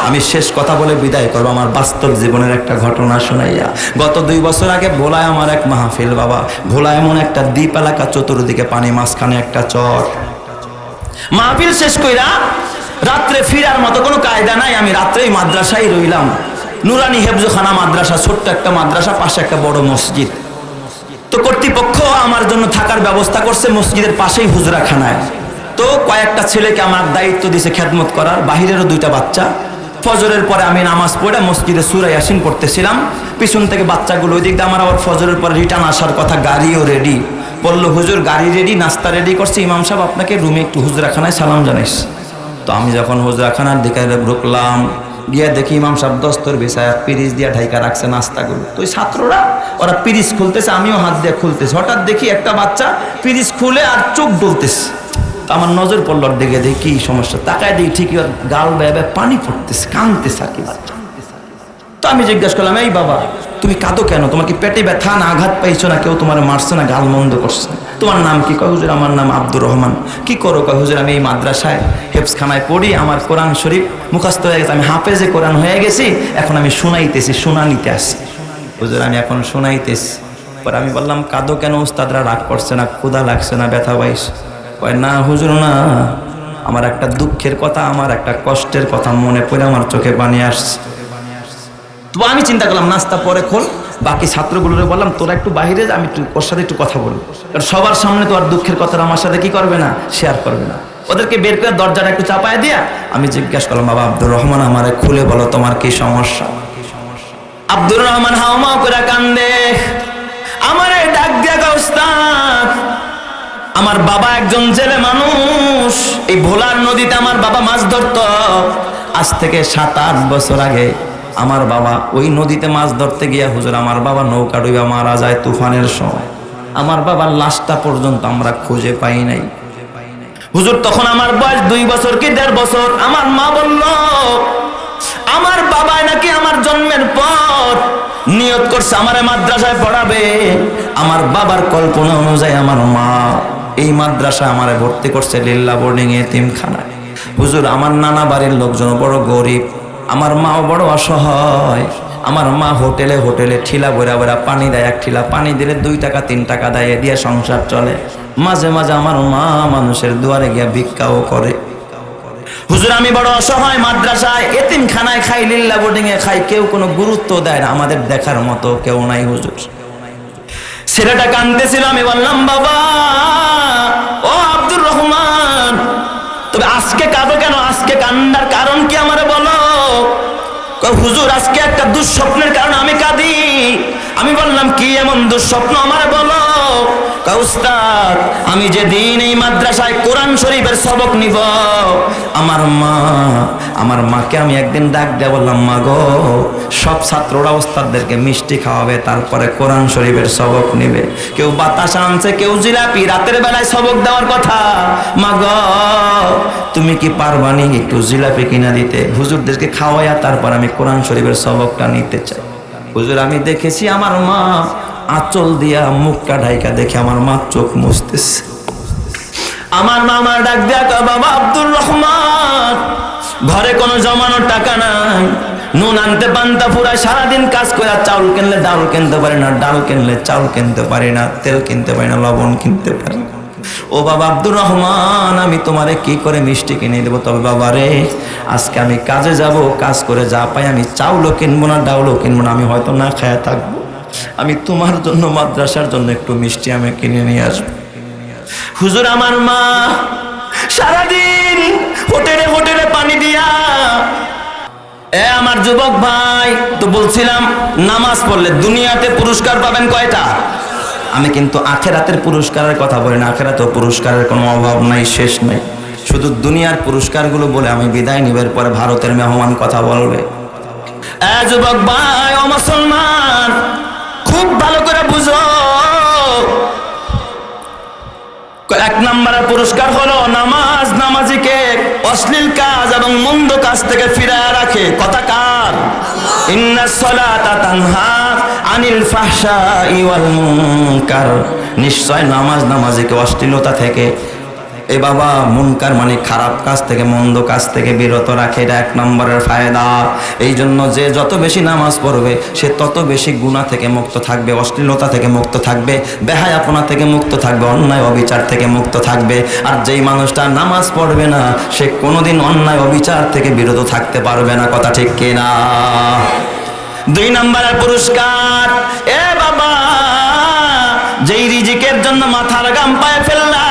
আমি শেষ কথা বলে বিদায় করবো আমার বাস্তব জীবনের একটা ঘটনা শোনাইয়া। গত 2 বছর আগে ভোলায় আমার এক মাহফিল বাবা। ভোলায় এমন একটা দ্বীপ এলাকা, চতুর্দিকে পানি, মাঝখানে একটা চর। মাহফিল শেষ কইরা রাত্রে ফিরার মতো কোনো কায়দা নাই, আমি রাত্রেই মাদ্রাসায় রইলাম। নুরানি হেফজখানা মাদ্রাসা, ছোট্ট একটা মাদ্রাসা, পাশে একটা বড় মসজিদ। তো কর্তৃপক্ষ আমার জন্য থাকার ব্যবস্থা করছে মসজিদের পাশেই হুজরাখানায়। তো কয়েকটা ছেলেকে আমার দায়িত্ব দিয়েছে খেদমত করার, বাহিরেরও 2টা বাচ্চা। ফজরের পরে আমি নামাজ পড়ে মসজিদে সূরা ইয়াসিন পড়তেছিলাম, পিছন থেকে বাচ্চাগুলো ওই দিক দিয়ে আমার আবার ফজরের পরে রিটার্ন আসার কথা, গাড়িও রেডি। বললো হুজুর গাড়ি রেডি, নাস্তা রেডি করছে, ইমাম সাহেব আপনাকে রুমে একটু হুজরাখানায় সালাম জানাইস। তো আমি যখন হুজরাখানার দিকে ঢুকলাম, গিয়ে দেখি ইমাম সাহেব দস্তর বিছায়া পিরিচ দিয়ে ঢাইকা রাখছে নাস্তাগুলো। তো ওই ছাত্ররা ওরা পিরিচ খুলতেছে, আমিও হাত দিয়ে খুলতেছি। হঠাৎ দেখি একটা বাচ্চা পিরিচ খুলে আর চোখ ডলতেছে। তো আমার নজর পড়ল, দেখে দেখি কি সমস্যা, তাকায় দেখি ঠিকই ওর গাল বেয়ে পানি পড়তেছে, কাঁদতেছে আর কি বাচ্চা। তো আমি জিজ্ঞাসা করলাম, এই বাবা তুমি কাঁদো কেন? তোমার কি পেটে ব্যথা না আঘাত পাইছো না কেউ তোমার মারছে না গাল মন্দ করছে? তোমার নাম কি? কয় হুজুর আমার নাম আব্দুর রহমান। কি করো? কয় হুজুর আমি এই মাদ্রাসায় হেফজখানায় পড়ি, আমার কোরআন শরীফ মুখস্থ হয়ে গেছে, আমি হাফেজে কোরআন হয়ে গেছি, এখন আমি শুনাইতেছি, শুনানিতে আসছি। হুজুর আমি এখন শুনাইতেছি। পরে আমি বললাম কাঁদো কেন? উস্তাদরা রাগ করছে না, ক্ষুধা লাগছে না, ব্যথা পাইস? কয় না হুজুর না, আমার একটা দুঃখের কথা, আমার একটা কষ্টের কথা মনে পড়ে আমার চোখে পানি আসছে। তো আমি চিন্তা করলাম নাস্তা পরে খোল। বাকি ছাত্রগুলোরে বললাম তোরা একটু বাইরে যা, আমি একটু ওর সাথে একটু কথা বলবো, কারণ সবার সামনে তো আর দুঃখের কথা আমার সাথে কি করবে না, শেয়ার করবে না। ওদেরকে বের করে দরজাটা একটু চাপায় দিয়া আমি জিজ্ঞাসা করলাম, বাবা আব্দুর রহমান আমারে খুলে বলো তোমার কি সমস্যা? আব্দুর রহমান হাওমাও করে কান্দে, আমারে ডাক দিয়া কয় উস্তাদ আমার বাবা একজন জেলে মানুষ, এই ভোলার নদীতে আমার বাবা মাছ ধরতো। আজ থেকে 7-8 বছর আগে আমার বাবা ওই নদীতে মাছ ধরতে গিয়া হুজুর আমার বাবা নৌকা ডুবা মারা যায় তুফানের সময়। আমার বাবার লাশটা পর্যন্ত আমরা খুঁজে পাই নাই হুজুর। তখন আমার বয়স 2 বছর কি 1.5 বছর। আমার মা বলল আমার বাবা নাকি আমার জন্মের পর নিয়ত করছে আমারে মাদ্রাসায় পড়াবে। আমার বাবার কল্পনা অনুযায়ী আমার মা এই মাদ্রাসায় আমারে ভর্তি করছে লিল্লা বোর্ডিং এতিমখানায়। হুজুর আমার নানা বাড়ির লোকজন বড় গরিব, আমার মাও বড় অসহায়। আমার মা হোটেলে হোটেলে ঠিলা ভরা ভরা পানি দেয়, 1 ঠিলা পানি দিলে 2 টাকা 3 টাকা দেয়, দিয়ে সংসার চলে। মাঝে মাঝে আমার মা মানুষের দুয়ারে গিয়া ভিক্ষাও করে। হুজুর আমি বড় অসহায়, মাদ্রাসায় এতিমখানায় খাই, লিল্লা বোর্ডিং এ খাই, কেউ কোনো গুরুত্ব দেয় না, আমাদের দেখার মতো কেউ নাই হুজুর। ছেলেটা কাঁদতেছিল, আমি বললাম বাবা ও আব্দুর রহমান তবে আজকে কাঁদো কেন? আজকে কান্নার কারণ কি আমারে বলো? হুজুর আজকে একটা দুঃস্বপ্নের কারণে আমি কাঁদি। আমি বললাম কি এমন দুঃস্বপ্ন আমারে বলো? উস্তাদ আমি যেদিন এই মাদ্রাসায় কোরআন শরীফের সবক নিব, আমার মাকে আমি একদিন ডাক দিয়ে বললাম মা গো সব ছাত্ররা ওস্তাদদেরকে মিষ্টি খাওয়াবে, তারপরে কোরআন শরীফের সবক নিবে। কেউ বাতাসা আনছে, কেউ জিলাপি, রাতের বেলায় সবক দেওয়ার কথা। মা গো তুমি কি পারবানি একটু জিলাপি কিনা দিতে, হুজুরদেরকে খাওয়াইয়া তারপর আমি কোরআন শরীফের সবকটা নিতে চাই। হুজুর আমি দেখেছি আমার মা আঁচল দিয়া মুখটা ঢাইকা, দেখে আমার মা চোখ মুছতেছে। আমার মামা ডাক দিয়া কয় বাবা আব্দুর রহমান ঘরে কোনো জমানোর টাকা নাই, নুন আনতে পান্তা ফুরায়, সারাদিন কাজ করে চাউল কিনলে ডাল কিনতে পারি না, ডাল কিনলে চাউল কিনতে পারি না, তেল কিনতে পারি না, লবণ কিনতে পারি না। ও বাবা আব্দুর রহমান আমি তোমারে কি করে মিষ্টি কিনে দেবো? তবে বাবা রে আজকে আমি কাজে যাব, কাজ করে যা পাই আমি চাউলও কিনবো না, ডাউলও কিনবো না, আমি হয়তো না খায়া থাকবো, আমি তোমার জন্য মাদ্রাসার জন্য একটু মিষ্টি আমি কিনে নিয়ে আসবো। হুজুর আমার মা সারাদিন হোটেলে হোটেলে পানি দিয়া। আমার যুবক ভাই তো বলছিলাম নামাজ পড়লে দুনিয়াতে পুরস্কার পাবেন কয়টা? আমি কিন্তু আখেরাতের পুরস্কারের কথা বলি না, আখেরাতেও পুরস্কারের কোনো অভাব নাই, শেষ নাই। শুধু দুনিয়ার পুরস্কারগুলো বলে আমি বিদায় নিবার পরে ভারতের মেহমান কথা বলবে। যুবক ভাই ও মুসলমান খুব ভালো করে বুঝো, 1 নম্বরের পুরস্কার হলো নামাজ নামাজিকে অশ্লীল কাজ এবং মন্দ কাজ থেকে ফিরায় রাখে। কথা কার? ইন্নাস সালাতা তানহা আনিল ফাহশাই ওয়াল মুনকার। নিশ্চয় নামাজ নামাজিকে অশ্লীলতা থেকে এ বাবা মুনকার মানে খারাপ কাজ থেকে, মন্দ কাজ থেকে বিরত রাখে, এটা এক নম্বরের ফায়দা। এই জন্য যে যত বেশি নামাজ পড়বে সে তত বেশি গুনাহ থেকে মুক্ত থাকবে, অশ্লীলতা থেকে মুক্ত থাকবে, বেহায়াপনা থেকে মুক্ত থাকবে, অন্যায় অবিচার থেকে মুক্ত থাকবে। আর যেই মানুষটা নামাজ পড়বে না সে কোনোদিন অন্যায় অবিচার থেকে বিরত থাকতে পারবে না। কথা ঠিক কিনা? 2 নম্বরের পুরস্কার, এ বাবা যেই রিজিকের জন্য মাথার ঘাম পায়ে ফেললা,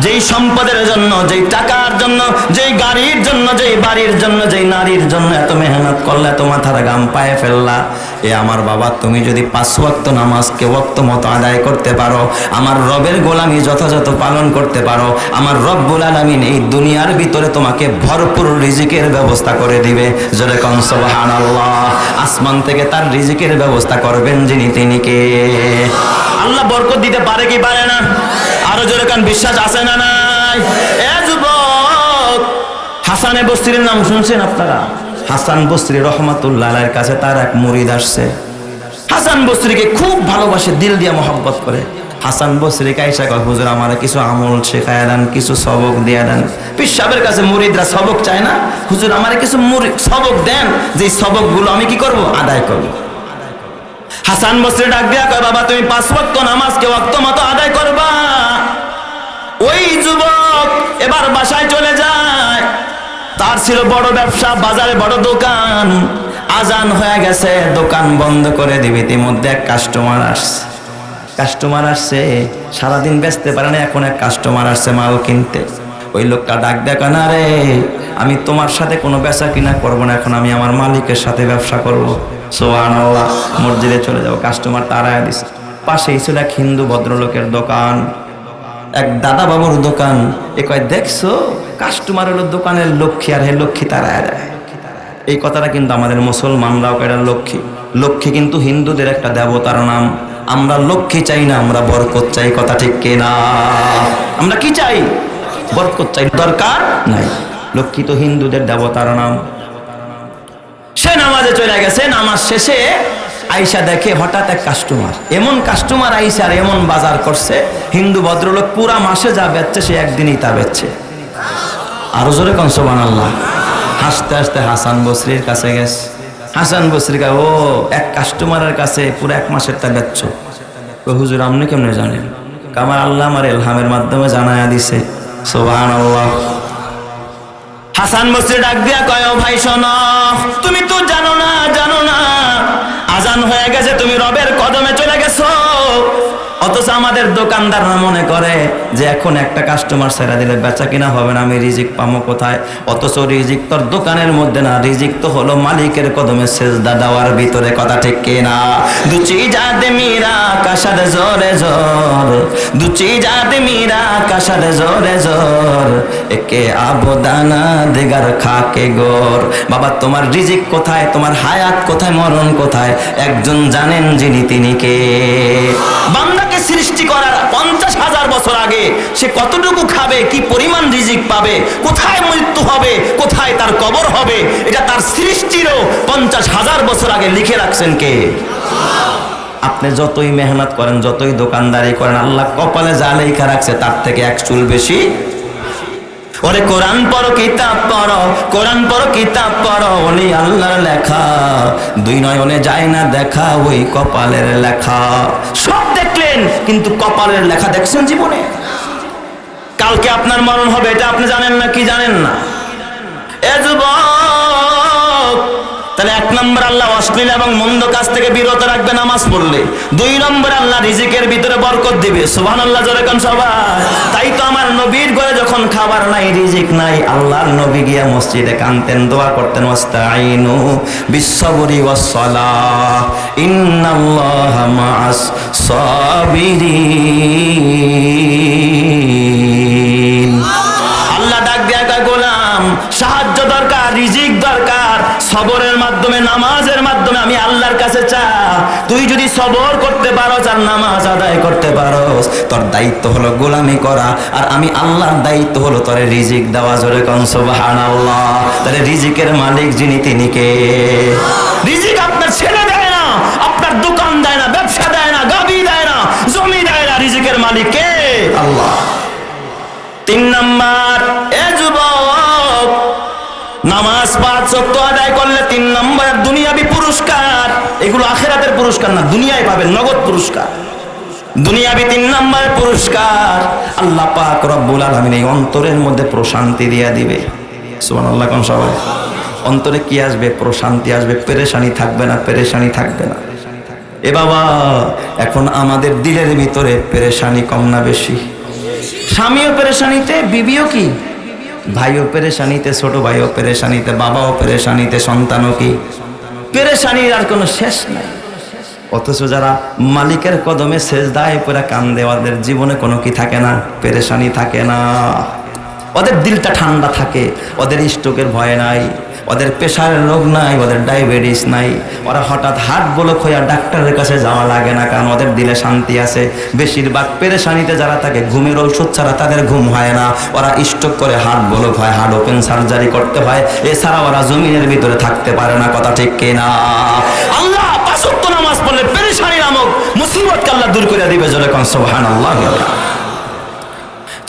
যেই সম্পদের জন্য, যেই টাকার জন্য, যেই গাড়ির জন্য, যেই বাড়ির জন্য, যেই নারীর জন্য এত মেহনত করলে, এত মাথার ঘাম পায়ে ফেললা, এ আমার বাবা তুমি যদি 5 ওয়াক্ত নামাজকে ওয়াক্ত মতো আদায় করতে পারো, আমার রবের গোলামি যথাযথ পালন করতে পারো, আমার রব্বুল আলামিন এই দুনিয়ার ভিতরে তোমাকে ভরপুর রিজিকের ব্যবস্থা করে দিবে। জোরে কোন সুবহানাল্লাহ। আসমান থেকে তার রিজিকের ব্যবস্থা করবেন যিনি, তিনি কে? আল্লাহ বরকত দিতে পারে কি পারে না? আরো জোরে কান বিশ্বাস আছে না নাই? এ যুবক, হাসানে বসরির নাম শুনছেন আপনারা? হাসান বসরি রহমাতুল্লাহ আলাইহির কাছে তার এক মুরিদ আসছে। হাসান বসরিকে খুব ভালোবাসে, দিল দিয়ে মহব্বত করে। হাসান বসরি কাইসা কয়, হুজুর আমারে কিছু আমল শেখায় দেন, কিছু সবক দিয়ে দেন। পীর সাহেবের কাছে মুরিদরা সবক চায় না, হুজুর আমারে কিছু সবক দেন, যে সবকগুলো আমি কি করব? আদায় করব। হাসান বসরি ডাক দিয়া কয়, বাবা তুমি 5 ওয়াক্ত নামাজকে ওয়াক্ত মতো আদায় করবা। ওই যুবক এবার বাসায় চলে যায়। তার ছিল বড় ব্যবসা, বাজারে বড় দোকান। আজান হয়ে গেছে, দোকান বন্ধ করে দিবে। ইতিমধ্যে এক কাস্টমার আসছে, সারাদিন বেচতে পারে না, এখন এক কাস্টমার আসছে মাল কিনতে। ওই লোকটা ডাক দেখা, না রে আমি তোমার সাথে কোনো বেচা কিনা করবো না, এখন আমি আমার মালিকের সাথে ব্যবসা করবো। সুবহানাল্লাহ। মসজিদে চলে যাবো। কাস্টমার তাড়ায় দিছে। পাশেই ছিল এক হিন্দু ভদ্রলোকের দোকান, এক দাদা বাবুর দোকান। এ কয়, দেখছো কাস্টমার হলো দোকানের লক্ষ্মী, আর হে লক্ষ্মী তাড়ায় দেয়। এই কথাটা কিন্তু আমাদের মুসলমানরাও কয় লক্ষ্মী। লক্ষ্মী কিন্তু হিন্দুদের একটা দেবতার নাম। আমরা লক্ষ্মী চাই না, আমরা বরকত চাই। কথা ঠিক কিনা? আমরা কি চাই? বরকত চাই, দরকার নাই। লক্ষ্মী তো হিন্দুদের দেবতার নাম। সে নামাজে চলে গেছে। নামাজ শেষে আইসা দেখে হঠাৎ এক কাস্টমার, এমন কাস্টমার আইসা আর এমন বাজার করছে, হিন্দু ভদ্রলোক পুরা মাসে যা বেচছে সে একদিনই তা বেচছে। আরো জোরে কোন সুবহানাল্লাহ। হাসতে হাসতে হাসান বসরির কাছে গেছে। হাসান বসরি ও এক কাস্টমারের কাছে পুরো 1 মাসের তা বেচছ? হুজুর আপনি কেমনে জানেন? আমার আল্লাহ আমার ইলহামের মাধ্যমে জানায়া দিছে। সুবহানাল্লাহ। হাসান বসরি ডাক দিয়া কয়, ও ভাই শোনো, তুমি তো জানো না আজান হয়ে গেছে, তুমি রবের কদমে চলে গেছো। অথচ আমাদের দোকানদাররা মনে করে যে এখন একটা কাস্টমার ছেড়ে দিলে বেচা কিনা হবে না, আমি রিজিক পাবো কোথায়? অথচ রিজিক তোর দোকানের মধ্যে না, রিজিক তো হলো মালিকের কদমে সেজদা দেওয়ার ভিতরে। কথা ঠিক কিনা? দুচি জাদে মীরা কাশাদ জোরে জোর, দুচি জাদে মীরা কাশাদ জোরে জোর, একে আবদানা দেগার খাকে গোর। বাবা তোমার রিজিক কোথায়, তোমার হায়াত কোথায়, মরণ কোথায়? একজন জানেন যিনি, তিনি কে? বান্দাকে সৃষ্টি করার 50,000 বছর আগে সে কতটুকু খাবে, কি পরিমাণ রিজিক পাবে, কোথায় মৃত্যু হবে, কোথায় তার কবর হবে, এটা তার সৃষ্টিরও 50,000 বছর আগে লিখে রাখছেন কে? আপনি যতই মেহনত করেন, যতই দোকানদারি করেন, আল্লাহ কপালে যা লেখা রাখছে তার থেকে 1 চুল বেশি। ওরে কোরআন পড়ো, কিতাব পড়ো, কোরআন পড়ো, কিতাব পড়ো, ওলি আল্লাহর লেখা, 2 নয়নে যায় না দেখা, ওই কপালের লেখা। সব দেখলেন কিন্তু কপালের লেখা দেখছেন জীবনে? কালকে আপনার মরণ হবে, এটা আপনি জানেন না কি জানেন না? এ যুবক, তাহলে 1 নম্বর আল্লাহ অশ্লীল এবং মন্দ কাজ থেকে বিরত রাখবে নামাজ পড়লে। 2 নম্বর আল্লাহ রিজিকের ভিতরে বরকত দিবে। সুবহানাল্লাহ জোরে কোন সবাই। তাই তো আমার নবীর ঘরে যখন খাবার নাই, রিজিক নাই, আল্লাহর নবী গিয়া মসজিদে কানতেন, দোয়া করতেন, ওয়াস্তাইনু বিসসবরি ওয়াসসালাহ ইন্নাল্লাহা মাআস সাবিরিন। আল্লাহ ডাক দিয়া কয়, গোলাম সাহায্য দরকার, রিজিক দরকার, সবরের মাধ্যমে, নামাজের মাধ্যমে আমি আল্লাহর কাছে চা। তুই যদি সবর করতে পারো আর নামাজ আদায় করতে পারো, তোর দায়িত্ব হলো গোলামি করা, আর আমি আল্লাহর দায়িত্ব হলো তোরে রিজিক দেওয়া। জোরে কোন সুবহানাল্লাহ। তাহলে রিজিকের মালিক যিনি, তিনি কে? রিজিক আপনার ছেলে দেয় না, আপনার দোকান দেয় না, ব্যবসা দেয় না, গাবি দেয় না, জমি দেয় না, রিজিকের মালিক কে? আল্লাহ। তিন নাম্বার, এ যুবক, নামাজ 5 ওয়াক্ত আদায় করলে 3 নম্বর দুনিয়াবি পুরস্কার। এগুলো আখিরাতের পুরস্কার না, দুনিয়ায় পাবেন নগদ পুরস্কার। দুনিয়াবি 3 নম্বর পুরস্কার, আল্লাহ পাক রব্বুল আলামিন এই অন্তরের মধ্যে প্রশান্তি দিয়ে দিবে। সুবহানাল্লাহ। কোন সবাই অন্তরে কি আসবে? প্রশান্তি আসবে, পেরেশানি থাকবে না, পেরেশানি থাকবে না। এ বাবা, এখন আমাদের দিলের ভিতরে পেরেশানি কম না বেশি? স্বামীও পেরেশানিতে, বিবিও কি, ভাইও পেরেশানিতে, ছোট ভাইও পেরেশানিতে, বাবাও পেরেশানিতে, সন্তানও কি পেরেশানির আর কোনো শেষ নাই। অথচ যারা মালিকের কদমে সেজদায় পড়ে কান্দে, ওদের জীবনে কোনো কি থাকে না? পেরেশানি থাকে না। ওদের দিলটা ঠান্ডা থাকে, ওদের স্ট্রোকের ভয় নাই, ওদের প্রেশারের রোগ নাই, ওদের ডায়াবেটিস নাই, ওরা হঠাৎ হার্ট ব্লক হয়ে ডাক্তারের কাছে যাওয়া লাগে না, কারণ ওদের দিলে শান্তি আছে। বেশিরভাগ পেরেশানিতে যারা থাকে, ঘুমের ঔষধ ছাড়া তাদের ঘুম হয় না, ওরা স্ট্রোক করে হার্ট ব্লক হয়, হার্ট ওপেন সার্জারি করতে হয়, এছাড়া ওরা জমিনের ভিতরে থাকতে পারে না। কথা ঠিক কিনা? আল্লাহ 5 ওয়াক্ত নামাজ পড়লে পেরেশানি নামক মুসিবতকে আল্লাহ দূর করে দিবে। জোরে কোন সুবহানাল্লাহ।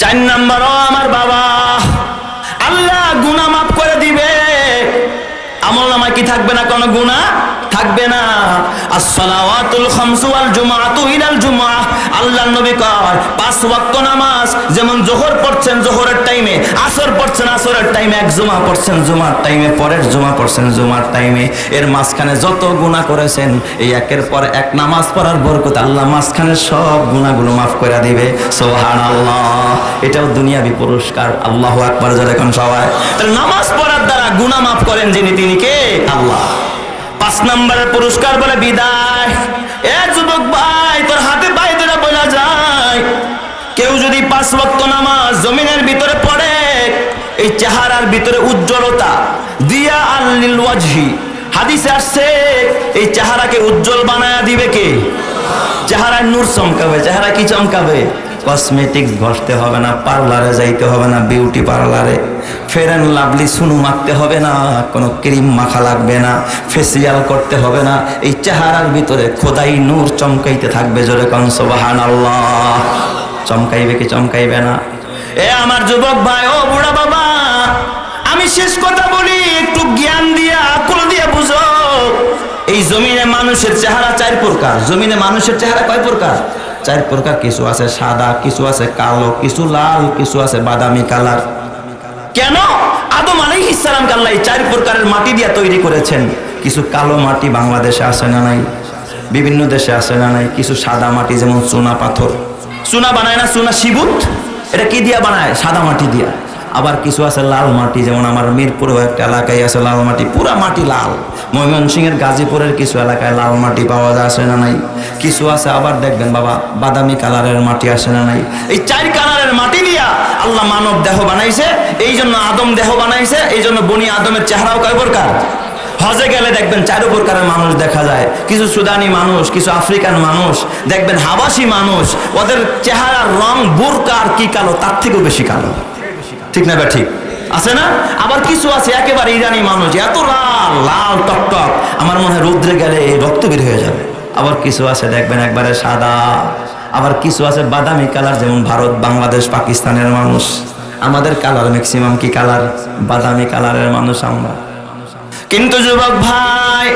4 নম্বর, আমার বাবা, আল্লাহ গুনাহ মাফ করে দিবে। আমলনামায় কি থাকবে না? কোনো গুনাহ থাকবে না। as-salawatul khamsu wal jumu'atu ilal jumu'ah, আল্লাহর নবী কয় 5 ওয়াক্ত নামাজ, যেমন যোহর পড়ছেন যোহরের টাইমে, আসর পড়ছেন আসরের টাইমে, এক জুমা পড়ছেন জুমার টাইমে, পরের জুমা পড়ছেন জুমার টাইমে, এর মাঝখানে যত গুনাহ করেছেন, এই একের পর এক নামাজ পড়ার বরকত আল্লাহ মাঝখানে সব গুনাহগুলো মাফ করে দিবে। সুবহানাল্লাহ। এটাও দুনিয়াবি পুরস্কার। আল্লাহু আকবার। যখন সবাই তাহলে নামাজ পড়ার দ্বারা গুনাহ মাফ করেন যিনি, তিনি কে? আল্লাহ। 5 নম্বরের পুরস্কার বলে বিদায়। এ যুবক ভাই, তোর হাতে পায়ে ধরে বলা যায়, কেউ যদি 5 ওয়াক্ত নামাজ জমিনের ভিতরে পড়ে, এই চেহারার ভিতরে উজ্জ্বলতা দিয়া আল্লিল ওয়াজহি, হাদিসে আসছে এই চেহারাকে উজ্জ্বল বানায়া দিবে কে? চেহারায় নূর চমকাবে। চেহারা কি চমকাবে? কসমেটিক্স ঘষতে হবে না, পার্লারে যাইতে হবে না, বিউটি পার্লারে ফেয়ার অ্যান্ড লাভলি সুনু মাখতে হবে না, কোনো ক্রিম মাখা লাগবে না, ফেসিয়াল করতে হবে না। এই চেহারার ভিতরে খোদাই নূর চমকাইতে থাকবে। জোরে কোন সুবহানাল্লাহ। চমকাইবে কি চমকাইবে না? এ আমার যুবক ভাই, ও বুড়া বাবা, আমি শেষ কথা বলি, একটু জ্ঞান দিয়ে আকল দিয়ে বুঝো। এই জমিনে মানুষের চেহারা 4 প্রকার। জমিনে মানুষের চেহারা কয় প্রকার? 4 প্রকার। কিছু আছে সাদা, কিছু আছে কালো, কিছু লাল, কিছু আছে বাদামি কালার। কেন? আদম আলাইহিস সালামকে আল্লাহ এই 4 প্রকারের মাটি দিয়ে তৈরি করেছেন। কিছু কালো মাটি বাংলাদেশে আছে না নাই? বিভিন্ন দেশে আছে না নাই? কিছু সাদা মাটি, যেমন চুনা পাথর, চুনা বানায় না, চুনা শিবুত, এটা কি দিয়া বানায়? সাদা মাটি দিয়া। আবার কিছু আছে লাল মাটি, যেমন আমার মিরপুরেও একটা এলাকায় আছে লাল মাটি, পুরা মাটি লাল। ময়মনসিংহের গাজীপুরের কিছু এলাকায় লাল মাটি পাওয়া যায়, আসে না নাই? কিছু আছে আবার দেখবেন বাবা বাদামি কালারের মাটি, আসে না নাই? এই 4 কালারের মাটি দিয়া আল্লাহ মানব দেহ বানাইছে। এই জন্য আদম দেহ বানাইছে। এই জন্য বনি আদমের চেহারাও কয় প্রকার? হজে গেলে দেখবেন 4 প্রকারের মানুষ দেখা যায়। কিছু সুদানি মানুষ, কিছু আফ্রিকান মানুষ, দেখবেন হাবাসি মানুষ, ওদের চেহারার রং বোরকা আর কি কালো, তার থেকেও বেশি কালো। ঠিক না? ঠিক আছে না? আবার কিছু আছে একেবারে ইরানি মানুষ, এত লাল লাল টকটক, আমার মনে হয় রৌদ্রে গেলে রক্ত বের হয়ে যাবে। আবার কিছু আছে দেখবেন একবারে সাদা। আবার কিছু আছে বাদামি কালার, যেমন ভারত, বাংলাদেশ, পাকিস্তানের মানুষ। আমাদের কালার ম্যাক্সিমাম কি কালার? বাদামি কালারের মানুষ আমরা। কিন্তু যুবক ভাই,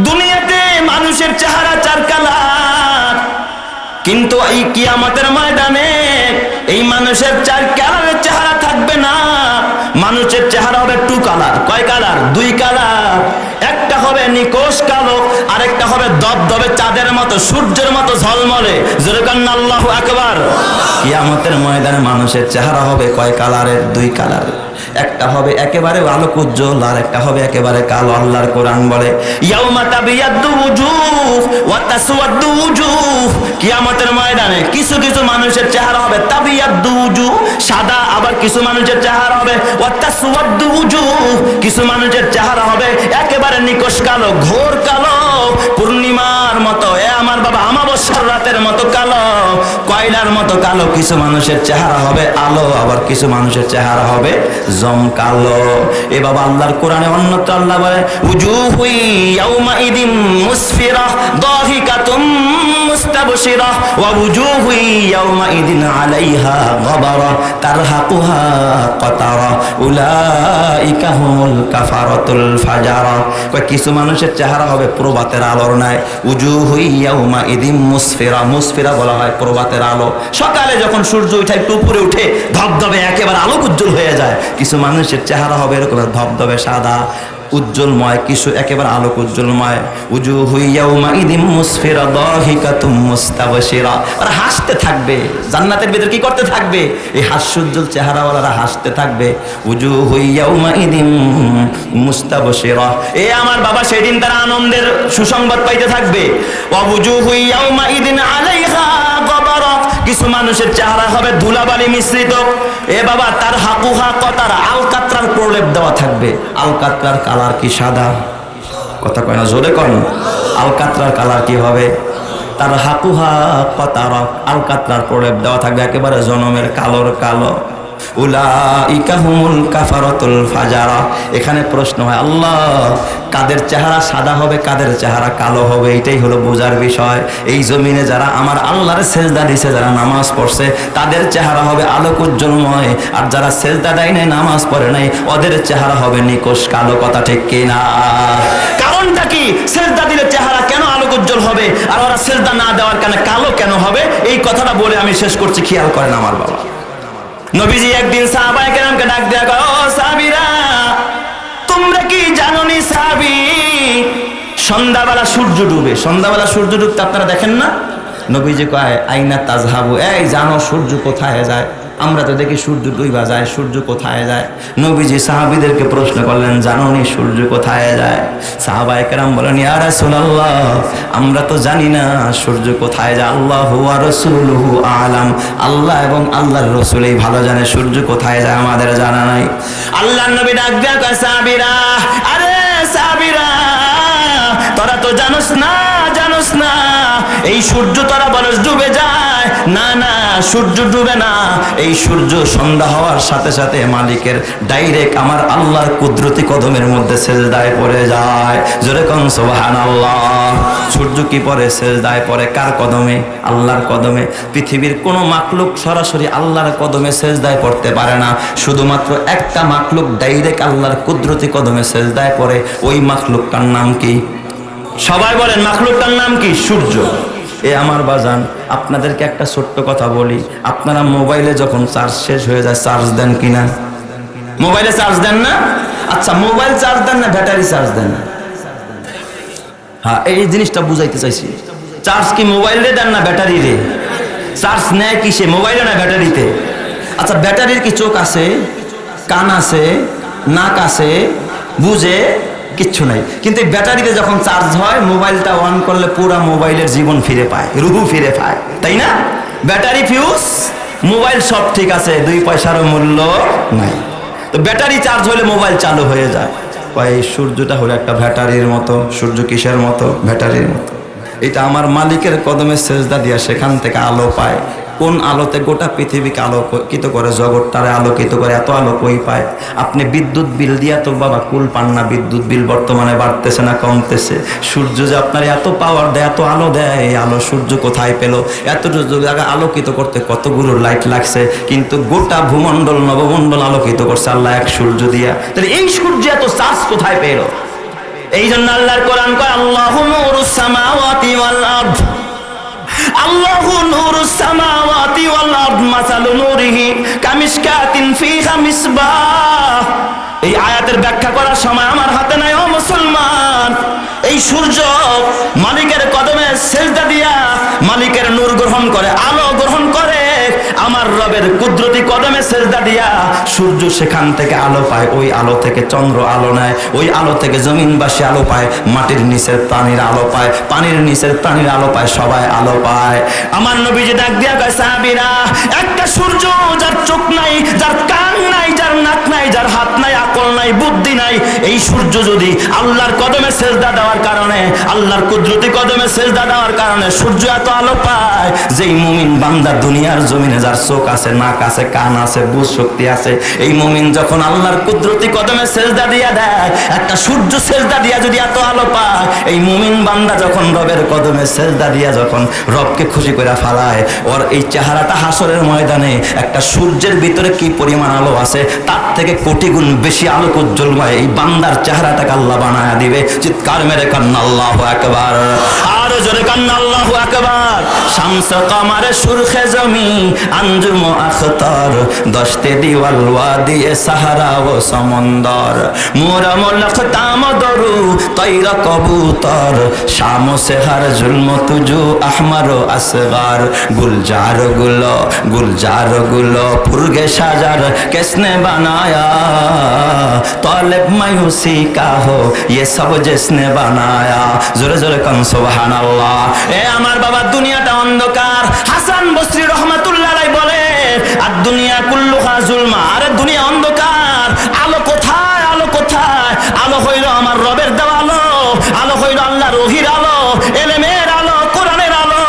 দুনিয়াতে মানুষের চেহারা 4 কালার, কিন্তু এই কিয়ামতের ময়দানে এই মানুষের 4 কালারের চেহারা থাকবে না। মানুষের চেহারা হবে 2 কালার। কয় কালার? 2 কালার। একটা হবে নিকোষ কালো, আরেকটা হবে দবদবে চাঁদের মতো, সূর্যের মতো ঝলমলে। যেরকম আল্লাহু আকবার। কিয়ামতের ময়দানে মানুষের চেহারা হবে কয় কালারের? 2 কালার। একটা হবে একেবারে আলোক উজ্জ্বল, আর একটা হবে একেবারে কালো। আল্লাহর কোরআন বলে ইয়াউমা তাবিয়াদ্দু উজুহ ওয়া তাসওয়াদ্দু উজুহ। কিয়ামতের ময়দানে কিছু কিছু মানুষের চেহারা হবে তাবিয়াদ্দু উজুহ, সাদা। আবার কিছু মানুষের চেহারা হবে ওয়া তাসওয়াদ্দু উজুহ, কিছু মানুষের চেহারা হবে একেবারে নিকষ কালো, ঘোর কালো, পূর্ণিমার মতো। এ আমার বাবা, অমাবস্যার রাতের মতো কালো, কয়লার মতো কালো। কিছু মানুষের চেহারা হবে আলো, আবার কিছু মানুষের চেহারা হবে জমকালো। এ বাবা, আল্লাহর কোরআনে অন্যত্র আল্লাহ বলে উজুহু ইয়াউমাইদিন মুসফিরা দাহিকাতুম মুস্তাব মুস্তাবশিরা ওয়া ওয়ুজুহু ইয়াওমাইদিন আলাইহা গাবারা তারহাকুহা কাতারা উলাইকা হুমুল কাফারাতুল ফাজারা। কিছু মানুষের চেহারা হবে প্রভাতের আলোর ন্যায়। উজুহু ইয়াওমাইদিন মুসফিরা, মুসফিরা বলা হয় প্রভাতের আলো। সকালে যখন সূর্য উঠে একটু উপরে উঠে ধবধবে একেবারে আলোক উজ্জ্বল হয়ে যায়। কিছু মানুষের চেহারা হবে এরকম ধবধবে সাদা উজ্জ্বলময়, কিছু একেবারে আলোক উজ্জ্বলময়। উজুহু ইয়াওমাইদিন মুসফিরা দাহিকাতুম মুস্তাবশিরা, আর হাসতে থাকবে। জান্নাতের ভিতর কি করতে থাকবে? এই হাস্যোজ্জ্বল চেহারাওয়ালারা হাসতে থাকবে। উজুহু ইয়াওমাইদিন মুস্তাবশিরা, এ আমার বাবা সেদিন তারা আনন্দের সুসংবাদ পাইতে থাকবে। ওয়া উজুহু ইয়াওমাইদিন আলাইহা গাবারা, কিছু মানুষের চেহারা হবে ধুলাবালি মিশ্রিত। এ বাবা তার হাকুহা কতারা, আলকাতরার প্রলেপ দেওয়া থাকবে। আলকাতরার কালার কি সাদা? কথা কয় না, জোরে কন। আলকাতরার কালার কি হবে? তার হাকুহা কতারা, আলকাতরার প্রলেপ দেওয়া থাকবে একেবারে জনমের কালোর কালো। উলাইকা হুমুল কাফারাতুল ফাজারা। এখানে প্রশ্ন হয়, আল্লাহ কাদের চেহারা সাদা হবে, কাদের চেহারা কালো হবে? এটাই হলো বোঝার বিষয়। এই জমিনে যারা আমার আল্লাহর সেজদা দিছে, যারা নামাজ পড়ছে, তাদের চেহারা হবে আলোক উজ্জ্বলময়। আর যারা সেজদা দেয় নাই, নামাজ পড়ে নাই, ওদের চেহারা হবে নিকষ কালো। কথা ঠিক কিনা? কারণটা কি? সেজদা দিলে চেহারা কেন আলোক উজ্জ্বল হবে, আর ওরা সেজদা না দেওয়ার কারণে কালো কেন হবে? এই কথাটা বলে আমি শেষ করছি, খেয়াল করেন আমার বাবা। নবীজি একদিন সাহাবায়ে কেরামকে ডাক দেয়া কয়, ও সাহাবীরা, তোমরা কি জানো নি সাহাবী, সন্ধ্যাবেলা সূর্য ডুবে। সন্ধ্যাবেলা সূর্য ডুবতে আপনারা দেখেন না? নবীজি কয়, আইনা তাজহাবু, এই জানো সূর্য কোথায় যায়? আমরা তো দেখি সূর্য ডুইবা যায়, সূর্য কোথায় যায়? নবীজি সাহাবীদেরকে প্রশ্ন করলেন, জানো নি সূর্য কোথায় যায়? সাহাবায়ে কেরাম বলেন, ইয়া রাসূলুল্লাহ, আমরা তো জানি না সূর্য কোথায় যায়। আল্লাহু ওয়া রাসূলুহু আলাম, আল্লাহ এবং আল্লাহর রাসূলই ভালো জানে সূর্য কোথায় যায়, আমাদের জানা নাই। আল্লাহর নবী ডাক দিয়া কয়, সাহাবীরা, আরে সাহাবীরা, তোরা তো জানোস না, জানোস না এই সূর্য তোরা বলস ডুবে যায়। না না, সূর্য ডুবে না। এই সূর্য সন্ধ্যা হওয়ার সাথে সাথে মালিকের ডাইরেক্ট আমার আল্লাহর কুদরতি কদমের মধ্যে সেজদায় পড়ে যায়। জোরে কোন সুবহানাল্লাহ। সূর্য কি পড়ে? সেজদায় পড়ে। কার কদমে? আল্লাহর কদমে। পৃথিবীর কোনো মাখলুক সরাসরি আল্লাহর কদমে সেজদায় পড়তে পারে না। শুধুমাত্র একটা মাখলুক ডাইরেক্ট আল্লাহর কুদরতি কদমে সেজদায় পড়ে। ওই মাখলুকটার নাম কি? সবাই বলেন, মাখলুকটার নাম কি? সূর্য। এ আমার বাজান, আপনাদেরকে একটা ছোট্ট কথা বলি। আপনারা মোবাইলে যখন চার্জ শেষ হয়ে যায়, চার্জ দেন কিনা? মোবাইলে চার্জ দেন না? আচ্ছা, মোবাইল চার্জ দেন না ব্যাটারি চার্জ দেন? হ্যাঁ, এই জিনিসটা বুঝাইতে চাইছি। চার্জ কি মোবাইলে দেন না ব্যাটারি রে? চার্জ নেয় কিসে, মোবাইলে না ব্যাটারিতে? আচ্ছা, ব্যাটারির কি চোখ আছে, কান আছে, নাক আছে, বুঝে? কিচ্ছু নাই। কিন্তু ব্যাটারিতে যখন চার্জ হয়, মোবাইলটা অন করলে পুরো মোবাইলের জীবন ফিরে পায়, রুহু ফিরে পায়, তাই না? ব্যাটারি ফিউজ, মোবাইল সব ঠিক আছে, 2 পয়সারও মূল্য নাই। তো ব্যাটারি চার্জ হলে মোবাইল চালু হয়ে যায়। এই সূর্যটা হলো একটা ব্যাটারির মতো। সূর্য কিসের মতো? ব্যাটারির মতো। এটা আমার মালিকের কদমে সেজদা দিয়া সেখান থেকে আলো পায়। কোন আলোতে গোটা পৃথিবীকে আলোকিত করে, জগৎটারে আলোকিত করে, এত আলো কই পায়? আপনি বিদ্যুৎ বিল দিয়া তো বাবা কুল পান না। বিদ্যুৎ বিল বর্তমানে বাড়তেছে না কমতেছে? সূর্য যে আপনার এত পাওয়ার দেয়, এত আলো দেয়, এই আলো সূর্য কোথায় পেল? এতটুকু জায়গা আলোকিত করতে কতগুলো লাইট লাগছে, কিন্তু গোটা ভূমণ্ডল নবমণ্ডল আলোকিত করছে আল্লাহ এক সূর্য দিয়া। তাহলে এই সূর্য এত চার্জ কোথায় পেল? এই জন্য আল্লাহর কোরআন কয়, আল্লাহু নূরুস সামাওয়াতি ওয়াল আরদ, আল্লাহু নূরুস সামাওয়াতি ওয়াল আরদ মাসালু নূরিহি কামিশকাতিন ফিহা মিসবাহ। এই আয়াতের ব্যাখ্যা করার সময় আমার হাতে নাই ও মুসলমান। এই সূর্য মালিকের কদমে সেজদা দিয়া মালিকের নূর গ্রহণ করে, আলো গ্রহণ করে। আমার রবের কুদরতি কদমে সেজদা দিয়া সূর্য সেখান থেকে আলো পায়। ওই আলো থেকে চন্দ্র আলো নেয়, ওই আলো থেকে জমিনবাসী আলো পায়, মাটির নিচের প্রাণীর আলো পায়, পানির নিচের প্রাণীর আলো পায়, সবাই আলো পায়। আমার নবীজি ডাক দিয়া কয়, সাহাবীরা, একটা সূর্য যার চোখ নাই, যার কান নাই, যার নাক নাই, যার হাত নাই, আকল নাই, বুদ্ধি নাই, এই সূর্য যদি আল্লাহর কদমে সেজদা দেওয়ার কারণে, আল্লাহর কুদরতি কদমে সেজদা দেওয়ার কারণে সূর্য এত আলো পায়, যেই মুমিন বান্দা দুনিয়ার জমিনে যার চোখ আছে, নাক আছে, কান আছে, বুঝ শক্তি আছে, এই মুমিন যখন আল্লাহর কুদরতি কদমে সেজদা দিয়া দেয়, একটা সূর্য সেজদা দিয়া যদি এত আলো পায়, এই মুমিন বান্দা যখন রবের কদমে সেজদা দিয়া যখন রবকে খুশি করে ফালায়, ওর এই চেহারাটা হাসরের ময়দানে একটা সূর্যের ভিতরে কি পরিমাণ আলো আছে তার থেকে কোটি গুণ বেশি আলোক উজ্জ্বলময় এই বান্দার চেহারাটাকে আল্লাহ বানায়া দিবে। চিৎকার মেরে কান্না আল্লাহু আকবার, আরো জোরে কান্না আল্লাহু আকবার। শামস কামারে সুরখে জমি আঞ্জুম আখতার, দশতে দিওয়াল ওয়াদি সাহারা ও সমন্দর, মোরা মুলক তাম দরু তৈরা কবুতর, শাম সে হর জুলম তুজু আহমর ও আসগার, गुलजार गुलो पुरगे साजार किसने बनाया, तौलब मायूसी का हो ये सब जिसने बनाया। जोरे जोरे कन सुबहानाल्लाह। ए আমার বাবা দুনিয়াটা অন্ধকার। হাসান বসরি রহমাতুল্লাহ আলাইহি বলে আর দুনিয়া কুল্লুহা জুলমা, আরে দুনিয়া অন্ধকার, আলো কোথায়, আলো কোথায়? আলো হইল আমার রবের দেওয়া আলো, আলো হইল আল্লাহর ওহীর আলো, ইলমের আলো, কোরআনের আলো।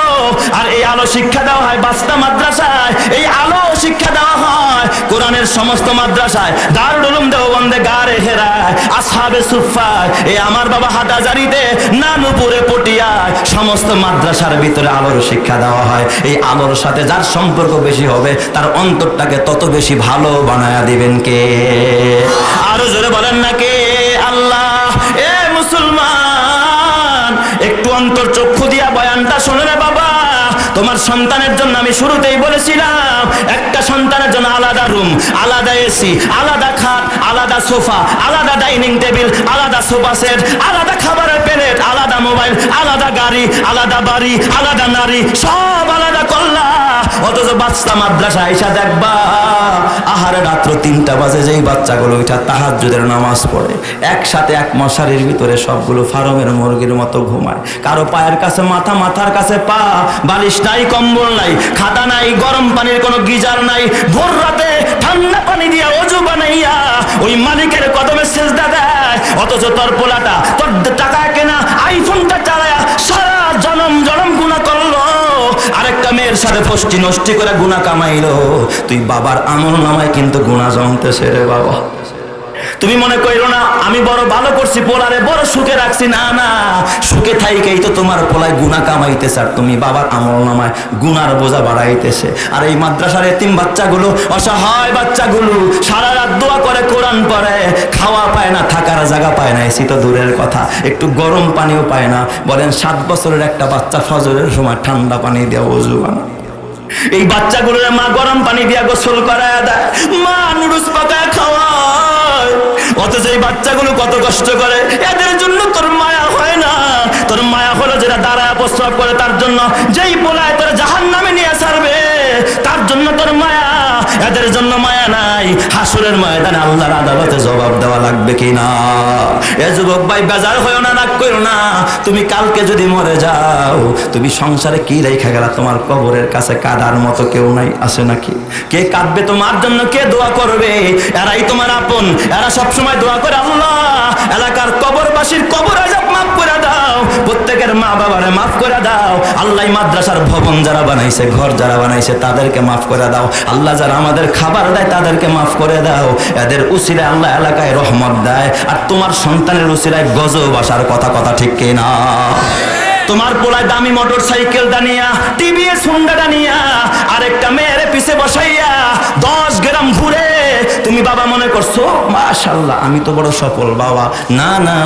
আর এই আলো শিক্ষা দেওয়া হয় বাস্তা মাদ্রাসায়, এই আলো শিক্ষা দেওয়া হয় কোরআনের সমস্ত মাদ্রাসায়, দারুল উলুম দেওবন্দে, গারে হেরায়, আসহাবে সুফায়, এই আমার বাবা হাটাজারিতে, নানুপুরে, পটিয়ায়, সমস্ত মাদ্রাসার ভিতরে আলোর শিক্ষা দেওয়া হয়। এই আলোর সাথে যার সম্পর্ক বেশি হবে তার অন্তরটাকে তত বেশি ভালো বানায়া দিবেন কে? আরো জোরে বলেন না কে? আল্লাহ। এ মুসলমান, একটু অন্তর চক্ষু দিয়া বয়ানটা শোনে রে বাবা। তোমার সন্তানের জন্য আমি শুরুতেই বলেছিলাম একটা সন্তানের জন্য আলাদা রুম, আলাদা এসি, আলাদা খাট, আলাদা সোফা, আলাদা ডাইনিং টেবিল, আলাদা সোফা সেট, আলাদা খাবারের প্লেট, আলাদা মোবাইল, আলাদা গাড়ি, আলাদা বাড়ি, আলাদা নারী, সব আলাদা করলা। অথচ বাচ্চা মাদ্রাসা আইসা দেখবা আহারে রাত্র 3টা বাজে যেই বাচ্চাগুলো ওইটা তাহাজ্জুদের নামাজ পড়ে, একসাথে এক মশারির ভিতরে সবগুলো ফার্মের মুরগির মতো ঘুমায়। কারো পায়ের কাছে মাথা, মাথার কাছে পা, বালিশ নাই, কম্বল নাই, খাতা নাই, গরম পানির কোনো গিজার নাই। ভোর রাতে ঠান্ডা পানি দিয়া ওযু বানাইয়া ওই মালিকের কদমে সেজদা দেয়। অথচ তোর পোলাটা তোর টাকায় কেনা আইফোনটা চালায়া সারা জনম জনম গুনাহ করলো, আরেকটা মেয়ের সাথে ফষ্টি নষ্টি করে গুনাহ কামাইলো। তুই বাবার আমল নামায় কিন্তু গুনাহ জমতেছে রে বাবা। তুমি মনে কইরো না আমি বড় ভালো করছি, পোলারে বড় সুখে রাখছি, না না, সুখে থাইকেই তো তোমার পোলায় গুনাহ কামাইতেছে আর তুমি বাবার আমল নামায় গুনার বোঝা বাড়াইতেছে। আর এই মাদ্রাসার এতিম বাচ্চাগুলো, অসহায় বাচ্চাগুলো সারা রাত দোয়া করে, কোরআন পড়ে, খাওয়া পায় না, থাকার জায়গা পায় না, এসি তো দূরের কথা, একটু গরম পানিও পায় না। বলেন 7 বছরের একটা বাচ্চা ফজরের সময় ঠান্ডা পানি দিয়ে ওযু বানায়। এই বাচ্চাগুলোর মা গরম পানি দিয়া গোসল করায় দেয়, মা নুডলস পাকায় খাওয়ায়। অথচ এই বাচ্চাগুলো কত কষ্ট করে, এদের জন্য তোর মায়া হয় না। তোর মায়া হলো যেটা দাঁড়ায় প্রস্রাব করে তার জন্য, যেই পোলায় তোর জাহান্নামে নিয়ে ছাড়বে তার জন্য তোর মায়া, এদের জন্য মায়া নাই। হাসরের ময়দানে আল্লাহর আদালতে জবাব দেওয়া লাগবে কিনা? এ যুবক ভাই বেজার হইও না, রাগ করো না। তুমি কালকে যদি মরে যাও, তুমি সংসারে কি রেখে গেলা? তোমার কবরের কাছে কাঁদার মতো কেউ নাই, আছে নাকি? কে কাঁদবে তোমার জন্য? কে দোয়া করবে? এরাই তোমার আপন, এরা সবসময় দোয়া করে, আল্লাহ এলাকার কবরবাসীর কবর আযাব মাফ করে দাও, প্রত্যেকের মা বাবারে মাফ করে দাও। আল্লাহ মাদ্রাসার ভবন যারা বানাইছে, ঘর যারা বানাইছে তাদেরকে মাফ করে দাও। আল্লাহ যারা আমাদের খাবার দেয় তাদেরকে মাফ করে দাও। এদের উসিলায় আল্লাহ এলাকায় রহমত দেয়, আর তোমার সন্তানের উসিলায় গজব আসার কথা ঠিক কিনা? তোমার পোলায় দামি মোটর সাইকেল দানিয়া, টিভিএস হুন্ডা দানিয়া, আরেকটা মেয়ের পিছে বসাইয়া 10 গ্রাম ঘুরে তুমি বাবা মনে করছো মাশাআল্লাহ আমি তো বড় সফল বাবা। না না,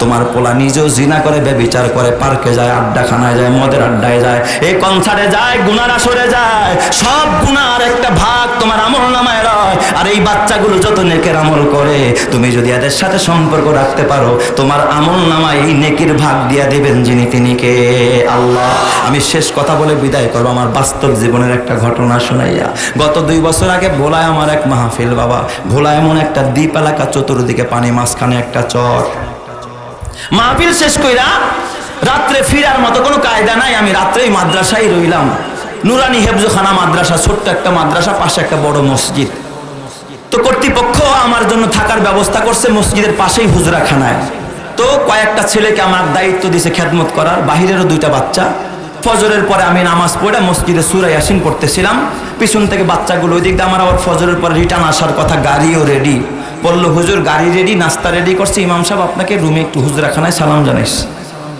তোমার পোলা নিজেও জিনা করে, ব্যভিচার করে, পার্কে যায়, আড্ডাখানায় যায়, মদের আড্ডায় যায়, এই কনসার্টে যায়, গুনার আসরে যায়, সব গুনার একটা ভাগ তোমার আমল নামায় রয়। আর এই বাচ্চাগুলো যত নেকের আমল করে, তুমি যদি এদের সাথে সম্পর্ক রাখতে পারো, তোমার আমল নামায় এই নেকির ভাগ দিয়া দিবেন যিনি, তিনি কে? আল্লাহ। আমি শেষ কথা বলে বিদায় করবো আমার বাস্তব জীবনের একটা ঘটনা শোনাইয়া। গত 2 বছর আগে ভোলায় আমার এক মাহফিল বাবা। ভোলা এমন একটা দ্বীপ এলাকা, চতুর্দিকে পানি, মাঝখানে একটা চর। মাহফিল শেষ কইরা রাত্রে ফিরার মতো কোনো কায়দা নাই, আমি রাত্রেই মাদ্রাসায় রইলাম। নুরানি হেফজখানা মাদ্রাসা, ছোট্ট একটা মাদ্রাসা, পাশে একটা বড় মসজিদ। তো কর্তৃপক্ষ আমার জন্য থাকার ব্যবস্থা করছে মসজিদের পাশেই হুজরাখানায়। তো কয়েকটা ছেলেকে আমার দায়িত্ব দিয়েছে খেদমত করার, বাহিরেরও 2টা বাচ্চা। ফজরের পরে আমি নামাজ পড়ে মসজিদে সূরা ইয়াসিন পড়তেছিলাম, পিছন থেকে বাচ্চাগুলো ওই দিক দিয়ে আমার আবার ফজরের পরে রিটার্ন আসার কথা, গাড়িও রেডি। বললো হুজুর গাড়ি রেডি, নাস্তা রেডি করছে, ইমাম সাহেব আপনাকে রুমে একটু হুজরাখানায় সালাম জানাইস।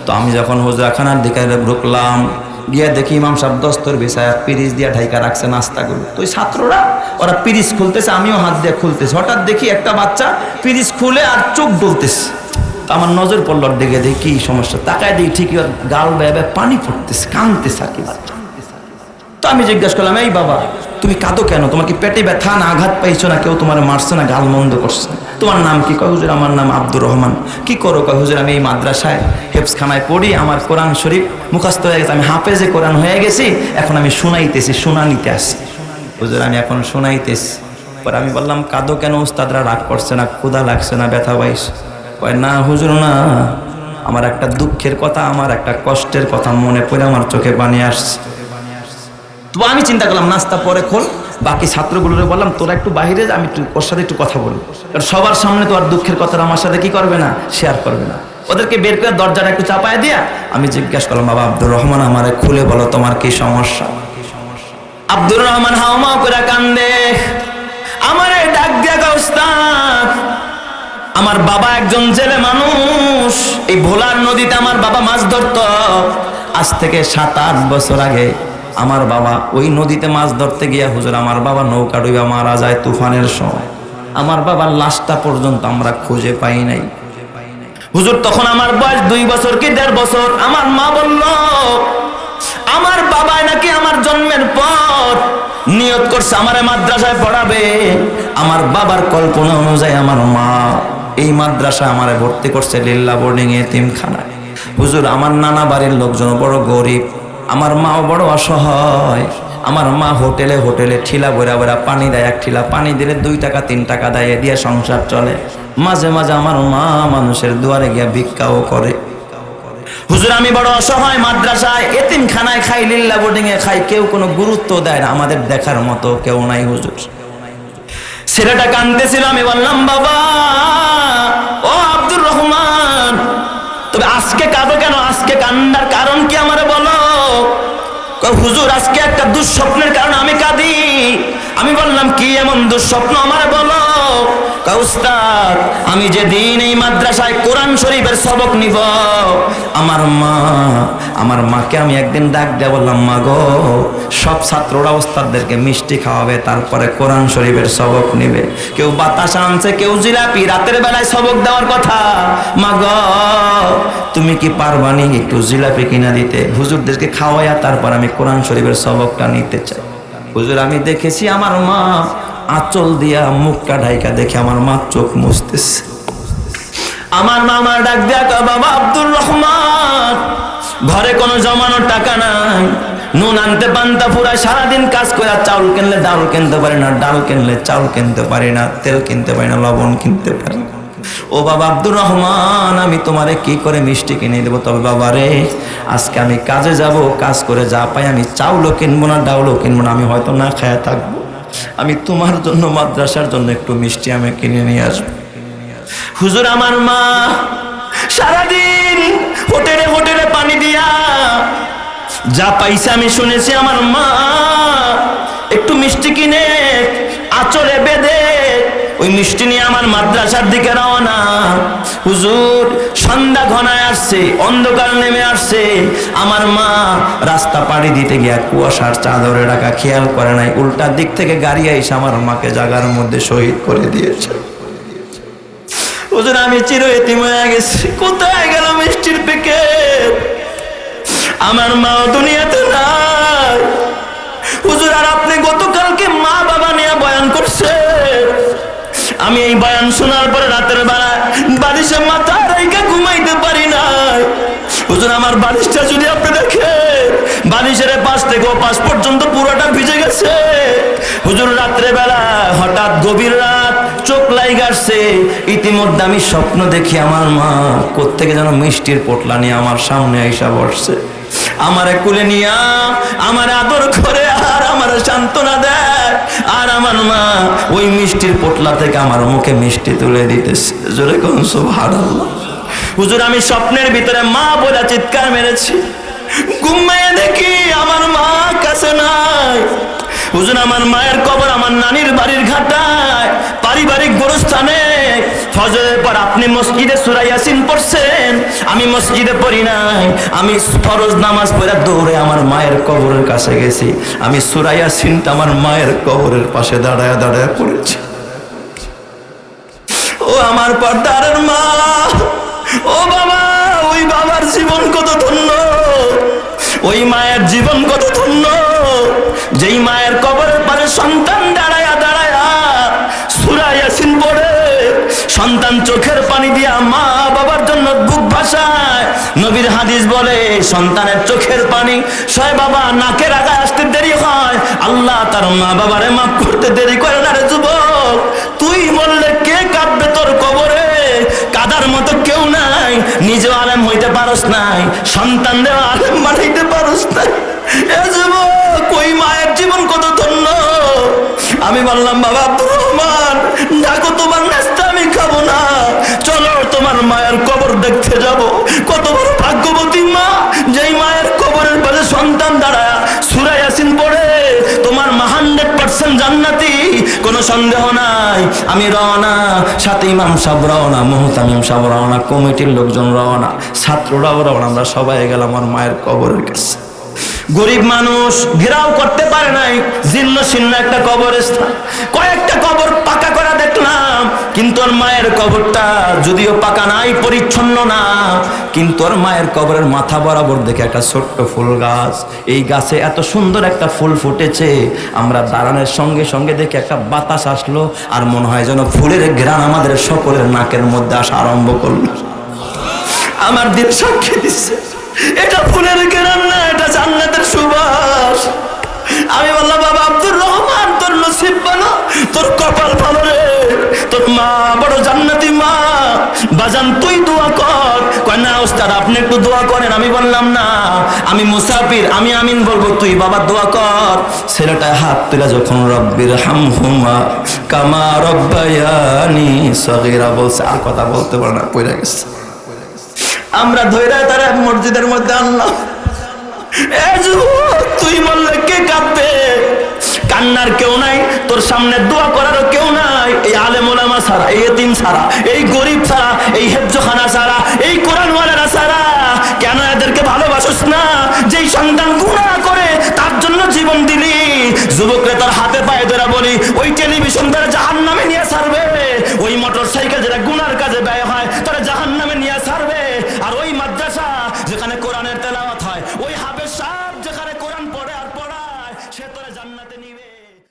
তো আমি যখন হুজরাখানার দিকে ঢুকলাম, গিয়ে দেখি ইমাম সাহেব দস্তর বিছায়া পিরিচ দিয়ে ঢাইকা রাখছে নাস্তাগুলো। তো ওই ছাত্ররা ওরা পিরিচ খুলতেছে, আমিও হাত দিয়ে খুলতেছি। হঠাৎ দেখি একটা বাচ্চা পিরিচ খুলে আর চোখ ডলতেছে। তো আমার নজর পড়ল, দেখে দেখি কি সমস্যা, তাকায় দেখি ঠিকই ওর গাল বেয়ে পানি পড়তেছে, কাঁদতেছে আর কি বাচ্চা। তো আমি জিজ্ঞাসা করলাম, এই বাবা তুমি কাঁদো কেন? তোমার কি পেটে ব্যথা না আঘাত পাইছো না কেউ তোমার মারছে না গাল মন্দ করছে? তোমার নাম কি? কয় হুজুর আমার নাম আব্দুর রহমান। কি করো? কয় হুজুর আমি এই মাদ্রাসায় হেফজখানায় পড়ি, আমার কোরআন শরীফ মুখস্থ হয়ে গেছে, আমি হাফেজে কোরআন হয়ে গেছি, এখন আমি শুনাইতেছি, শুনানিতে আসি। হুজুর আমি এখন শুনাইতেছি। পরে আমি বললাম কাঁদো কেন? উস্তাদরা রাগ করছে না, ক্ষুধা লাগছে না, ব্যথা পাইছো? কয় না হুজুর না, আমার একটা দুঃখের কথা, আমার একটা কষ্টের কথা মনে পড়ে আমার চোখে পানি আসছে। তো আমি চিন্তা করলাম নাস্তা পরে খোল, বাকি ছাত্রগুলোরে বললাম তোরা একটু বাইরে যা, আমি ওর সাথে একটু কথা বলবো, কারণ সবার সামনে তো আর দুঃখের কথা আমার সাথে কি করবে না, শেয়ার করবে না। ওদেরকে বের করে দরজাটা একটু চাপায় দিয়া আমি জিজ্ঞাসা করলাম, বাবা আব্দুর রহমান আমারে খুলে বলো তোমার কি সমস্যা? আব্দুর রহমান হাওমাও করে কান্দে, আমারে ডাক দিয়া কয় উস্তাদ আমার বাবা একজন জেলে মানুষ, এই ভোলার নদীতে আমার বাবা মাছ ধরতো। আজ থেকে 7-8 বছর আগে আমার বাবা ওই নদীতে মাছ ধরতে গিয়া হুজুর আমার বাবা নৌকা ডুবে মারা যায় তুফানের সময়। আমার বাবার লাশটা পর্যন্ত আমরা খুঁজে পাই নাই হুজুর। তখন আমার বয়স 2 বছর কি 1.5 বছর। আমার মা বলল আমার বাবা নাকি আমার জন্মের পর নিয়ত করছে আমারে মাদ্রাসায় পড়াবে। আমার বাবার কল্পনা অনুযায়ী আমার মা এই মাদ্রাসায় আমারে ভর্তি করছে লিল্লা বোর্ডিং এতিমখানায়। হুজুর আমার নানা বাড়ির লোকজন বড় গরিব, আমার মাও বড় অসহায়। আমার মা হোটেলে হোটেলে ঠিলা বইরা বইরা পানি দেয়, 1 ঠিলা পানি দিলে 2 টাকা 3 টাকা দেয়, দিয়ে সংসার চলে। মাঝে মাঝে আমার মা মানুষের দুয়ারে গিয়া ভিক্ষাও করে। হুজুর আমি বড় অসহায়, মাদ্রাসায় এতিমখানায় খাই, লিল্লা বোর্ডিং এ খাই, কেউ কোনো গুরুত্ব দেয় না, আমাদের দেখার মতো কেউ নাই হুজুর। ছেলেটা কাঁদতেছিল, আমি বললাম বাবা ও আব্দুর রহমান তবে আজকে কাঁদো কেন? আজকে কান্নার কারণ কি আমারে বলো? হুজুর আজকে একটা দুঃস্বপ্নের কারণে আমি কাঁদি। আমি বললাম কি এমন দুঃস্বপ্ন আমারে বলো? উস্তাদ আমি যেদিন এই মাদ্রাসায় কোরআন শরীফের সবক নিব, আমার মাকে আমি একদিন ডাক দিয়ে বললাম মা গো সব ছাত্ররা ওস্তাদদেরকে মিষ্টি খাওয়াবে, তারপরে কোরআন শরীফের সবক নিবে। কেউ বাতাসা আনছে, কেউ জিলাপি, রাতের বেলায় সবক দেওয়ার কথা। মা গো তুমি কি পারবানি একটু জিলাপি কিনা দিতে, হুজুরদেরকে খাওয়াইয়া তারপর আমি কোরআন শরীফের সবকটা নিতে চাই। হুজুর আমি দেখেছি আমার মা আঁচল দিয়া মুখটা ঢাইকা, দেখে আমার মা চোখ মুছতেছে। আমার মামা ডাক দিয়া কয় বাবা আব্দুর রহমান ঘরে কোনো জমানোর টাকা নাই, নুন আনতে পান্তা ফুরায়, সারাদিন কাজ করে চাউল কিনলে ডাল কিনতে পারি না, ডাল কিনলে চাউল কিনতে পারি না, তেল কিনতে পারি না, লবণ কিনতে পারি না। ও বাবা আব্দুর রহমান আমি তোমারে কি করে মিষ্টি কিনে দেবো? তবে বাবা রে আজকে আমি কাজে যাব, কাজ করে যা পাই আমি চাউলও কিনবো না, ডাউলও কিনবো না, আমি হয়তো না খায়া থাকবো, আমি তোমার জন্য মাদ্রাসার জন্য একটু মিষ্টি আমি কিনে নিয়ে আসবো। হুজুর আমার মা সারাদিন হোটেলে হোটেলে পানি দিয়া যা পাইছে আমি শুনেছি, আমার মা একটু মিষ্টি কিনে আঁচলে বেঁধে ওই মিষ্টি নিয়ে আমার মাদ্রাসার দিকে রওনা। হুজুর সন্ধ্যা ঘনায় আসছে, অন্ধকার নেমে আসছে, আমার মা রাস্তা পাড়ি দিতে গিয়া কুয়াশার চাদরে ঢাকা, খেয়াল করে নাই উল্টা দিক থেকে গাড়ি আইসা আমার মাকে জায়গার মধ্যে শহীদ করে দিয়েছে। হুজুর আমি চির এতিম হয়ে গেছি, কোথায় গেল মিষ্টির প্যাকেট? আমার মাও দুনিয়াতে নাই। হুজুর আর আপনি গতকালকে মা বাবা নিয়ে বয়ান করছে, আমি এই বয়ান শোনার পরে রাতের বেলা বালিশে মাথা রেখে ঘুমাইতে পারি নাই। হুজুর আমার বালিশটা যদি আপনি দেখেন, বালিশের পাশ থেকে ও পাশ পর্যন্ত পুরোটা ভিজে গেছে। হুজুর রাত্রে বেলা হঠাৎ গভীর রাত, চোখ লাইগা আসছে, ইতিমধ্যে আমি স্বপ্ন দেখি আমার মা কোত্থেকে যেন মিষ্টির পোটলা নিয়ে আমার সামনে আইসা বসছে, আমারে কুলে নিয়া আমার আদর করে আর আমার সান্ত্বনা দেয়। আর আমার মা ওই মিষ্টির পোটলা থেকে আমার মুখে মিষ্টি তুলে দিতেছে। জোরে কোন সুবহানাল্লাহ। হুজুর আমি স্বপ্নের ভিতরে মা বলে চিৎকার মেরেছি, ঘুমাইয়া দেখি আমার মা কাছে নাই। হুজুর আমার মায়ের কবর আমার নানির বাড়ির ঘাটায় পারিবারিক গোরস্থানে। ফজরের পর আপনি মসজিদে সূরা ইয়াসিন পড়ছেন, আমি মসজিদে পড়ি নাই। আমি ফরজ নামাজ পড়ে দৌড়ে আমার মায়ের কবরের কাছে গেছি। আমি সূরা ইয়াসিনটা আমার মায়ের কবরের পাশে দাঁড়ায় দাঁড়ায় পড়েছি। ও আমার পর্দার মা, ও বাবা, ওই বাবার জীবন কত ধন্য, ওই মায়ের জীবন কত ধন্য, যেই মায়ের কবরের পাশে সন্তান দাঁড়ায়া দাঁড়ায়া সূরা ইয়াসিন পড়ে। সন্তান চোখের পানি দিয়া মা বাবার জন্য বুক ভাসায়। নবীর হাদিস বলে সন্তানের চোখের পানি সয় বাবা নাকের আগায় আসতে দেরি হয়, আল্লাহ তার মা বাবারে মাফ করতে দেরি করে না রে যুবক। তুই বললে কে কাঁদবে তোর কবরে? কাদার মতো কেউ নাই। নিজেও আলেম হইতে পারস নাই, সন্তান দেওয়া আলেম বানাইতে পারস নাই। এ যুবক, ওই মায়ের জীবন কত ধন্য। আমি বললাম বাবা আব্দুর রহমান, ডাকো তোমার নাস্তা আমি খাবো না, চলো তোমার মায়ের কবর দেখতে যাব। কত বড় ভাগ্যবতী মা, যেই মায়ের কবরের পাশে সন্তান দাঁড়ায় সূরা ইয়াসিন পড়ে। তোমার মা 100% জান্নাতি, কোনো সন্দেহ নাই। আমি রওনা, সাথে ইমাম সাহেব রওনা, মুহতামিম সাহেব রওনা, কমিটির লোকজন রওনা, ছাত্ররাও রওনা। আমরা সবাই গেলাম আমার মায়ের কবরের কাছে। গরিব মানুষ ঘেরাও করতে পারে নাই, জীর্ণ শীর্ণ একটা কবরস্থান। কয়েকটা কবর পাকা করা দেখলাম, কিন্তু ওর মায়ের কবরটা যদিও পাকা নাই, পরিচ্ছন্ন না, কিন্তু ওর মায়ের কবরের মাথা বরাবর দেখে একটা ছোট্ট ফুল গাছ। এই গাছে এত সুন্দর একটা ফুল ফুটেছে, আমরা দাঁড়ানোর সঙ্গে সঙ্গে দেখে একটা বাতাস আসলো, আর মনে হয় যেন ফুলের ঘ্রাণ আমাদের সকলের নাকের মধ্যে আসা আরম্ভ করলো। আমার দিল সাক্ষী দিচ্ছে, এটা ফুলের ঘ্রাণ না, এটা জান্নাতের সুবাস। আমি বললাম বাবা আব্দুর রহমান, তোর নসিব ভালো, তোর কপাল ভালো রে, তোর মা বড় জান্নাতি মা। বাজান তুই দোয়া কর। কয় না ওস্তাদ আপনি একটু দোয়া করেন। আমি বললাম না, আমি মুসাফির, আমি আমিন বলবো, তুই বাবা দোয়া কর। ছেলেটা হাত তুলে যখন রব্বির হামহুমা কামা রব্বায়ানি সগীরা বলছে, আর কথা বলতে পারে না, পড়ে গেছে। আমরা ধৈর্য তারা মসজিদের মধ্যে আনলাম। এ যুবক, তুই বললে কে কাঁদবে? কান্নার কেউ নাই, তোর সামনে দোয়া করারও কেউ নাই। এই আলেম ওলামা ছাড়া, এই এতিম ছাড়া, এই গরিব ছাড়া, এই হেফজখানা ছাড়া, এই কোরআনওয়ালারা ছাড়া। কেন এদেরকে ভালোবাসিস না? যেই সন্তান গুনাহ করে তার জন্য জীবন দিলি। যুবকরা তার হাতে পায়ে ধরে বলি, ওই টেলিভিশন দ্বারা জাহান্নামে নিয়ে ছাড়বে, ওই মোটর সাইকেল যেটা গুনার কাজ